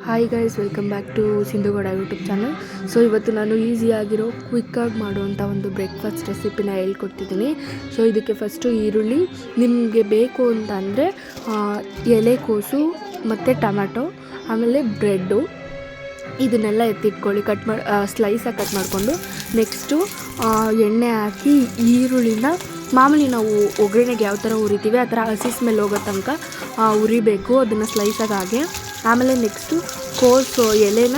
Hi guys, welcome back to Sindhu Gowda YouTube channel. So ಇವತ್ತು ನಾನು ಈಸಿಯಾಗಿರೋ ಕ್ವಿಕ್ಕಾಗಿ ಮಾಡುವಂಥ ಒಂದು ಬ್ರೇಕ್ಫಾಸ್ಟ್ ರೆಸಿಪಿನ ಹೇಳ್ಕೊಡ್ತಿದ್ದೀನಿ. ಸೊ ಇದಕ್ಕೆ ಫಸ್ಟು ಈರುಳ್ಳಿ, ನಿಮಗೆ ಬೇಕು ಅಂತ ಅಂದರೆ ಎಲೆಕೋಸು ಮತ್ತು ಟೊಮ್ಯಾಟೊ, ಆಮೇಲೆ ಬ್ರೆಡ್ಡು, ಇದನ್ನೆಲ್ಲ ಎತ್ತಿಟ್ಕೊಳ್ಳಿ. ಸ್ಲೈಸಾಗಿ ಕಟ್ ಮಾಡಿಕೊಂಡು ನೆಕ್ಸ್ಟು ಎಣ್ಣೆ ಹಾಕಿ ಈರುಳ್ಳಿನ ಮಾಮೂಲಿ ನಾವು ಒಗ್ಗರಣೆಗೆ ಯಾವ ಥರ ಉರಿತೀವಿ ಆ ಥರ ಹಸಿ ಸ್ಮೆಲ್ ಹೋಗೋ ತನಕ ಉರಿಬೇಕು, ಅದನ್ನು ಸ್ಲೈಸಾಗಿ ಹಾಗೆ. ಆಮೇಲೆ ನೆಕ್ಸ್ಟು ಕೋಸು ಎಲೆನ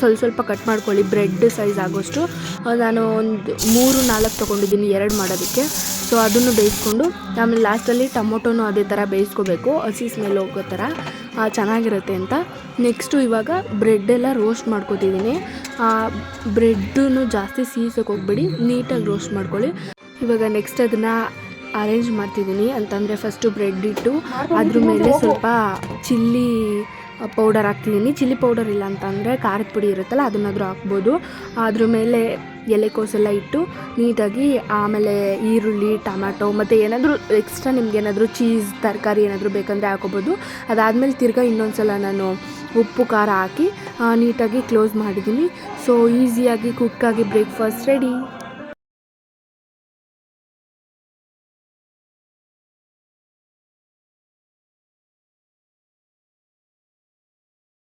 ಸ್ವಲ್ಪ ಕಟ್ ಮಾಡ್ಕೊಳ್ಳಿ, ಬ್ರೆಡ್ ಸೈಜ್ ಆಗೋಷ್ಟು. ನಾನು ಒಂದು 3-4 ತೊಗೊಂಡಿದ್ದೀನಿ 2 ಮಾಡೋದಕ್ಕೆ. ಸೊ ಅದನ್ನು ಬೇಯಿಸ್ಕೊಂಡು ಆಮೇಲೆ ಲಾಸ್ಟಲ್ಲಿ ಟೊಮೊಟೊನೂ ಅದೇ ಥರ ಬೇಯಿಸ್ಕೋಬೇಕು, ಹಸಿ ಸ್ಮೆಲ್ ಹೋಗೋ ಥರ ಚೆನ್ನಾಗಿರುತ್ತೆ ಅಂತ. ನೆಕ್ಸ್ಟು ಇವಾಗ ಬ್ರೆಡ್ಡೆಲ್ಲ ರೋಸ್ಟ್ ಮಾಡ್ಕೊತಿದ್ದೀನಿ. ಬ್ರೆಡ್ಡನ್ನು ಜಾಸ್ತಿ ಸೀಸೋಕೆ ಹೋಗ್ಬೇಡಿ, ನೀಟಾಗಿ ರೋಸ್ಟ್ ಮಾಡ್ಕೊಳ್ಳಿ. ಇವಾಗ ನೆಕ್ಸ್ಟ್ ಅದನ್ನು ಅರೇಂಜ್ ಮಾಡ್ತಿದ್ದೀನಿ ಅಂತಂದರೆ ಫಸ್ಟು ಬ್ರೆಡ್ ಇಟ್ಟು ಅದ್ರ ಮೇಲೆ ಸ್ವಲ್ಪ ಚಿಲ್ಲಿ ಪೌಡರ್ ಹಾಕ್ತಿದ್ದೀನಿ. ಚಿಲ್ಲಿ ಪೌಡರ್ ಇಲ್ಲ ಅಂತಂದರೆ ಖಾರದ ಪುಡಿ ಇರುತ್ತಲ್ಲ ಅದನ್ನಾದರೂ ಹಾಕ್ಬೋದು. ಅದ್ರ ಮೇಲೆ ಎಲೆಕೋಸೆಲ್ಲ ಇಟ್ಟು ನೀಟಾಗಿ, ಆಮೇಲೆ ಈರುಳ್ಳಿ, ಟೊಮ್ಯಾಟೊ ಮತ್ತು ಏನಾದರೂ ಎಕ್ಸ್ಟ್ರಾ ನಿಮ್ಗೇನಾದರೂ ಚೀಸ್ ತರಕಾರಿ ಏನಾದರೂ ಬೇಕಂದರೆ ಹಾಕೋಬೋದು. ಅದಾದಮೇಲೆ ತಿರ್ಗಾ ಇನ್ನೊಂದು ಸಲ ನಾನು ಉಪ್ಪು ಖಾರ ಹಾಕಿ ನೀಟಾಗಿ ಕ್ಲೋಸ್ ಮಾಡಿದ್ದೀನಿ. ಸೊ ಈಸಿಯಾಗಿ ಕುಕ್ಕಾಗಿ ಬ್ರೇಕ್ಫಾಸ್ಟ್ ರೆಡಿ.